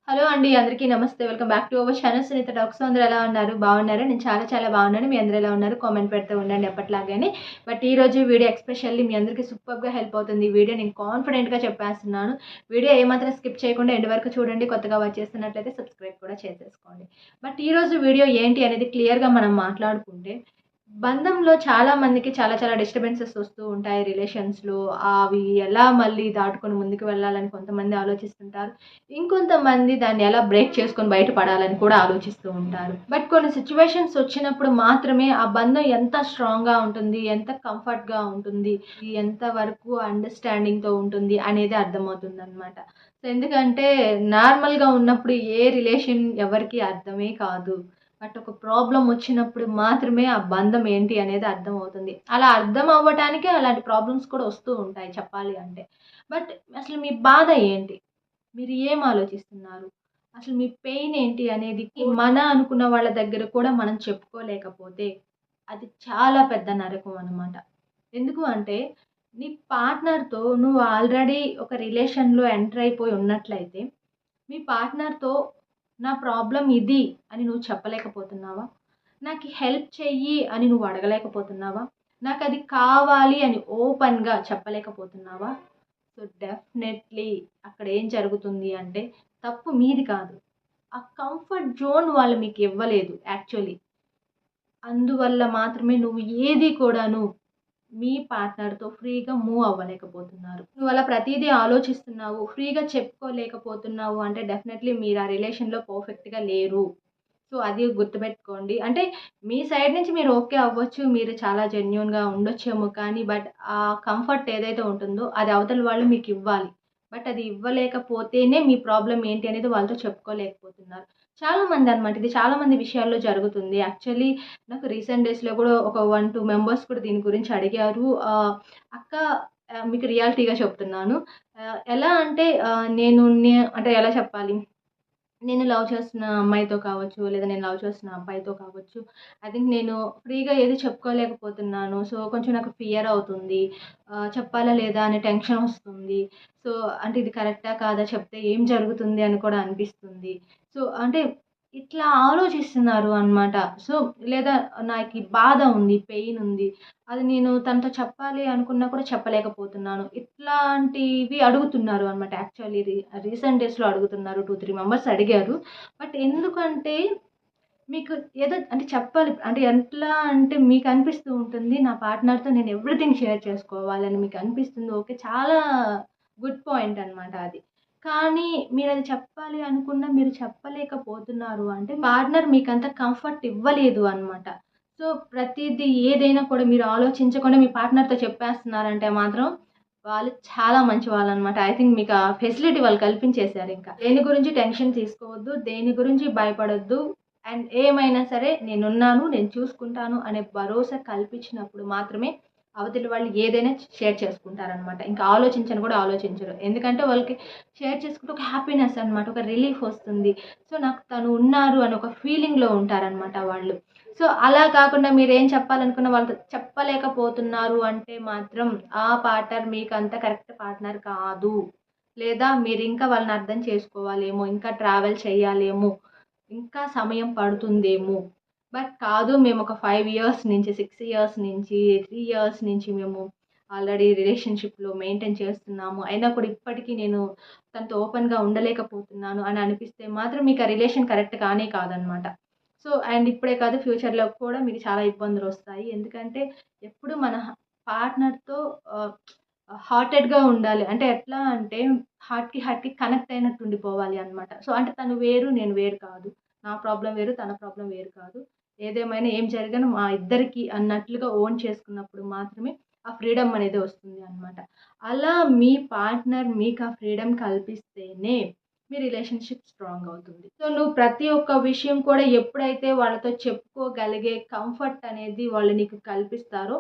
Hello అండి. అందరికీ నమస్తే. Welcome back to our channel Sunitha talks. అందరూ ఎలా ఉన్నారు? బాగున్నారా? నేను చాలా బాగున్నాను. మీ అందరూ ఎలా ఉన్నారు? కామెంట్ పెడుతూ ఉండండి ఎప్పటిలాగానే. బట్ ఈరోజు వీడియో ఎస్పెషల్లీ మీ అందరికీ సూపర్‌గా హెల్ప్ అవుతుంది. ఈ వీడియో నేను కాన్ఫిడెంట్‌గా చెప్పేస్తున్నాను. వీడియో ఏమాత్రం స్కిప్ చేయకుండా ఎండ్ వరకు చూడండి. కొత్తగా వాచ్ చేస్తున్నట్లయితే సబ్స్క్రైబ్ కూడా చేసేసుకోండి. బట్ ఈరోజు వీడియో ఏంటి అనేది క్లియర్‌గా మనం మాట్లాడుకుంటే, బంధంలో చాలా మందికి చాలా డిస్టర్బెన్సెస్ వస్తూ ఉంటాయి రిలేషన్స్‌లో. అవి ఎలా మళ్ళీ దాటుకొని ముందుకు వెళ్ళాలని కొంతమంది ఆలోచిస్తుంటారు. ఇంకొంతమంది దాన్ని ఎలా బ్రేక్ చేసుకొని బయటపడాలని కూడా ఆలోచిస్తూ ఉంటారు. బట్ కొన్ని సిట్యుయేషన్స్ వచ్చినప్పుడు మాత్రమే ఆ బంధం ఎంత స్ట్రాంగ్‌గా ఉంటుంది, ఎంత కంఫర్ట్‌గా ఉంటుంది, ఎంత వరకు అండర్‌స్టాండింగ్‌తో ఉంటుంది అనేది అర్థమవుతుందనమాట. సో, ఎందుకంటే నార్మల్‌గా ఉన్నప్పుడు ఏ రిలేషన్ ఎవరికీ అర్థమే కాదు. బట్ ఒక ప్రాబ్లమ్ వచ్చినప్పుడు మాత్రమే ఆ బంధం ఏంటి అనేది అర్థమవుతుంది. అలా అర్థం అవ్వటానికే అలాంటి ప్రాబ్లమ్స్ కూడా వస్తూ ఉంటాయి చెప్పాలి అంటే. బట్ అసలు మీ బాధ ఏంటి? మీరు ఏం ఆలోచిస్తున్నారు? అసలు మీ పెయిన్ ఏంటి అనేది మన అనుకున్న వాళ్ళ దగ్గర కూడా మనం చెప్పుకోలేకపోతే అది చాలా పెద్ద నరకం అనమాట. ఎందుకు అంటే నీ పార్ట్నర్‌తో నువ్వు ఆల్రెడీ ఒక రిలేషన్‌లో ఎంటర్ అయిపోయి ఉన్నట్లయితే, మీ పార్ట్నర్‌తో నా ప్రాబ్లమ్ ఇది అని నువ్వు చెప్పలేకపోతున్నావా? నాకు హెల్ప్ చెయ్యి అని నువ్వు అడగలేకపోతున్నావా? నాకది కావాలి అని ఓపెన్‌గా చెప్పలేకపోతున్నావా? సో, డెఫినెట్‌లీ అక్కడ ఏం జరుగుతుంది అంటే తప్పు మీది కాదు. ఆ కంఫర్ట్ జోన్ వాళ్ళు మీకు ఇవ్వలేదు యాక్చువల్లీ. అందువల్ల మాత్రమే నువ్వు ఏది కూడాను మీ పార్ట్నర్‌తో ఫ్రీగా మూవ్ అవ్వలేకపోతున్నారు. నువ్వు అలా ప్రతీదీ ఆలోచిస్తున్నావు, ఫ్రీగా చెప్పుకోలేకపోతున్నావు అంటే డెఫినెట్‌లీ మీరు ఆ రిలేషన్‌లో పర్ఫెక్ట్‌గా లేరు. సో, అది గుర్తుపెట్టుకోండి. అంటే మీ సైడ్ నుంచి మీరు ఓకే అవ్వచ్చు. మీరు చాలా జెన్యూన్‌గా ఉండొచ్చేమో కానీ ఆ కంఫర్ట్ ఏదైతే ఉంటుందో అది అవతల వాళ్ళు మీకివ్వాలి. బట్ అది ఇవ్వలేకపోతేనే మీ ప్రాబ్లమ్ ఏంటి అనేది వాళ్ళతో చెప్పుకోలేకపోతున్నారు. చాలామందనమాట. ఇది చాలామంది విషయాల్లో జరుగుతుంది. యాక్చువల్లీ నాకు రీసెంట్ డేస్‌లో కూడా ఒక 1, 2 మెంబర్స్ కూడా దీని గురించి అడిగారు. అక్క మీకు రియాలిటీగా చెప్తున్నాను. ఎలా అంటే అంటే ఎలా చెప్పాలి? నేను లవ్ చేస్తున్న అమ్మాయితో కావచ్చు, లేదా నేను లవ్ చేస్తున్న అబ్బాయితో కావచ్చు. ఐ థింక్ నేను ఫ్రీగా ఏది చెప్పుకోలేకపోతున్నాను. సో, కొంచెం నాకు ఫియర్ అవుతుంది. చెప్పాలా లేదా అనే టెన్షన్ వస్తుంది. సో, అంటే ఇది కరెక్టా? కాదా? చెప్తే ఏం జరుగుతుంది అని కూడా అనిపిస్తుంది. సో, అంటే ఇట్లా ఆలోచిస్తున్నారు అనమాట. సో, లేదా నాకీ బాధ ఉంది, పెయిన్ ఉంది. అది నేను తనతో చెప్పాలి అనుకున్నా కూడా చెప్పలేకపోతున్నాను. ఇట్లాంటివి అడుగుతున్నారు అనమాట. యాక్చువల్లీ రీసెంట్ డేస్‌లో అడుగుతున్నారు. 2, 3 మెంబర్స్ అడిగారు. బట్ ఎందుకంటే మీకు ఏదో అంటే చెప్పాలి. అంటే ఎట్లా అంటే మీకనిపిస్తూ ఉంటుంది. నా పార్ట్నర్‌తో నేను ఎవ్రీథింగ్ షేర్ చేసుకోవాలని మీకనిపిస్తుంది. ఓకే. చాలా గుడ్ పాయింట్ అనమాట అది. కానీ మీరది చెప్పాలి అనుకున్నా మీరు చెప్పలేకపోతున్నారు అంటే పార్ట్నర్ మీకంత కంఫర్ట్ ఇవ్వలేదు అనమాట. సో, ప్రతీదీ ఏదైనా కూడా మీరు ఆలోచించకుండా మీ పార్ట్నర్‌తో చెప్పేస్తున్నారంటే మాత్రం వాళ్ళు చాలా మంచి వాళ్ళనమాట. ఐ థింక్ మీకు ఆ ఫెసిలిటీ వాళ్ళు కల్పించేసారింక. దేని గురించి టెన్షన్ తీసుకోవద్దు. దేని గురించి భయపడొద్దు. అండ్ ఏమైనా సరే నేనున్నాను, నేను చూసుకుంటాను అనే భరోసా కల్పించినప్పుడు మాత్రమే అవతలి వాళ్ళు ఏదైనా షేర్ చేసుకుంటారనమాట. ఇంకా ఆలోచించను కూడా ఆలోచించరు. ఎందుకంటే వాళ్ళకి షేర్ చేసుకుంటే ఒక హ్యాపీనెస్ అనమాట. ఒక రిలీఫ్ వస్తుంది. సో, నాకు తను ఉన్నారు అని ఒక ఫీలింగ్‌లో ఉంటారనమాట వాళ్ళు. సో, అలా కాకుండా మీరేం చెప్పాలనుకున్న వాళ్ళతో చెప్పలేకపోతున్నారు అంటే మాత్రం ఆ పార్ట్నర్ మీకంత కరెక్ట్ పార్ట్నర్ కాదు. లేదా మీరింకా వాళ్ళని అర్థం చేసుకోవాలేమో, ఇంకా ట్రావెల్ చేయాలేమో, ఇంకా సమయం పడుతుందేమో. బట్ కాదు మేమొక 5 ఇయర్స్ నుంచి, 6 ఇయర్స్ నుంచి, 3 ఇయర్స్ నుంచి మేము ఆల్రెడీ రిలేషన్‌షిప్‌లో మెయింటైన్ చేస్తున్నాము. అయినా కూడా ఇప్పటికి నేను తనతో ఓపెన్‌గా ఉండలేకపోతున్నాను అని అనిపిస్తే మాత్రం మీకు ఆ రిలేషన్ కరెక్ట్ కానే కాదనమాట. సో, అండ్ ఇప్పుడే కాదు ఫ్యూచర్‌లో కూడా మీకు చాలా ఇబ్బందులొస్తాయి. ఎందుకంటే ఎప్పుడు మన పార్ట్నర్‌తో ఆహ్, హార్టెడ్‌గా ఉండాలి. అంటే ఎట్లా అంటే హార్ట్‌కి కనెక్ట్ అయినట్టు ఉండిపోవాలి అనమాట. సో, అంటే తను వేరు, నేను వేరు కాదు. నా ప్రాబ్లమ్ వేరు, తన ప్రాబ్లమ్ వేరు కాదు. ఏదేమైనా ఏం జరిగినా మా ఇద్దరికీ అన్నట్లుగా ఓన్ చేసుకున్నప్పుడు మాత్రమే ఆ ఫ్రీడమ్ అనేది వస్తుంది అనమాట. అలా మీ పార్ట్నర్ మీకు ఆ ఫ్రీడమ్ కల్పిస్తేనే మీ రిలేషన్‌షిప్ స్ట్రాంగ్ అవుతుంది. సో, నువ్వు ప్రతి ఒక్క విషయం కూడా ఎప్పుడైతే వాళ్ళతో చెప్పుకోగలిగే కంఫర్ట్ అనేది వాళ్ళు నీకు కల్పిస్తారో,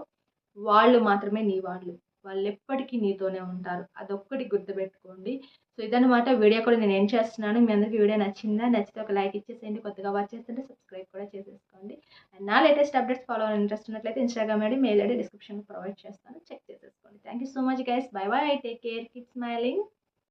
వాళ్ళు మాత్రమే నీ వాళ్ళు. వాళ్ళెప్పటికీ నీతోనే ఉంటారు. అదొక్కటి గుర్తుపెట్టుకోండి. సో, ఇదనమాట వీడియో కూడా నేను ఎండ్ చేస్తున్నాను. మీ అందరికి వీడియో నచ్చిందా? నచ్చితే ఒక లైక్ ఇచ్చేసేయండి. కొత్తగా వాచ్ చేస్తుంటే సబ్స్క్రైబ్ కూడా చేసేసుకోండి. అండ్ నా లేటెస్ట్ అప్డేట్స్ ఫాలో అవ్వాలని ఇంట్రెస్ట్ ఉన్నట్లయితే ఇన్‌స్టాగ్రామ్ ఐడీ, మెయిల్ ఐడీ డిస్క్రిప్షన్‌లో ప్రొవైడ్ చేస్తాను. చెక్ చేసేసుకోండి. Thank you so much guys. By by. Take care. Keep smiling.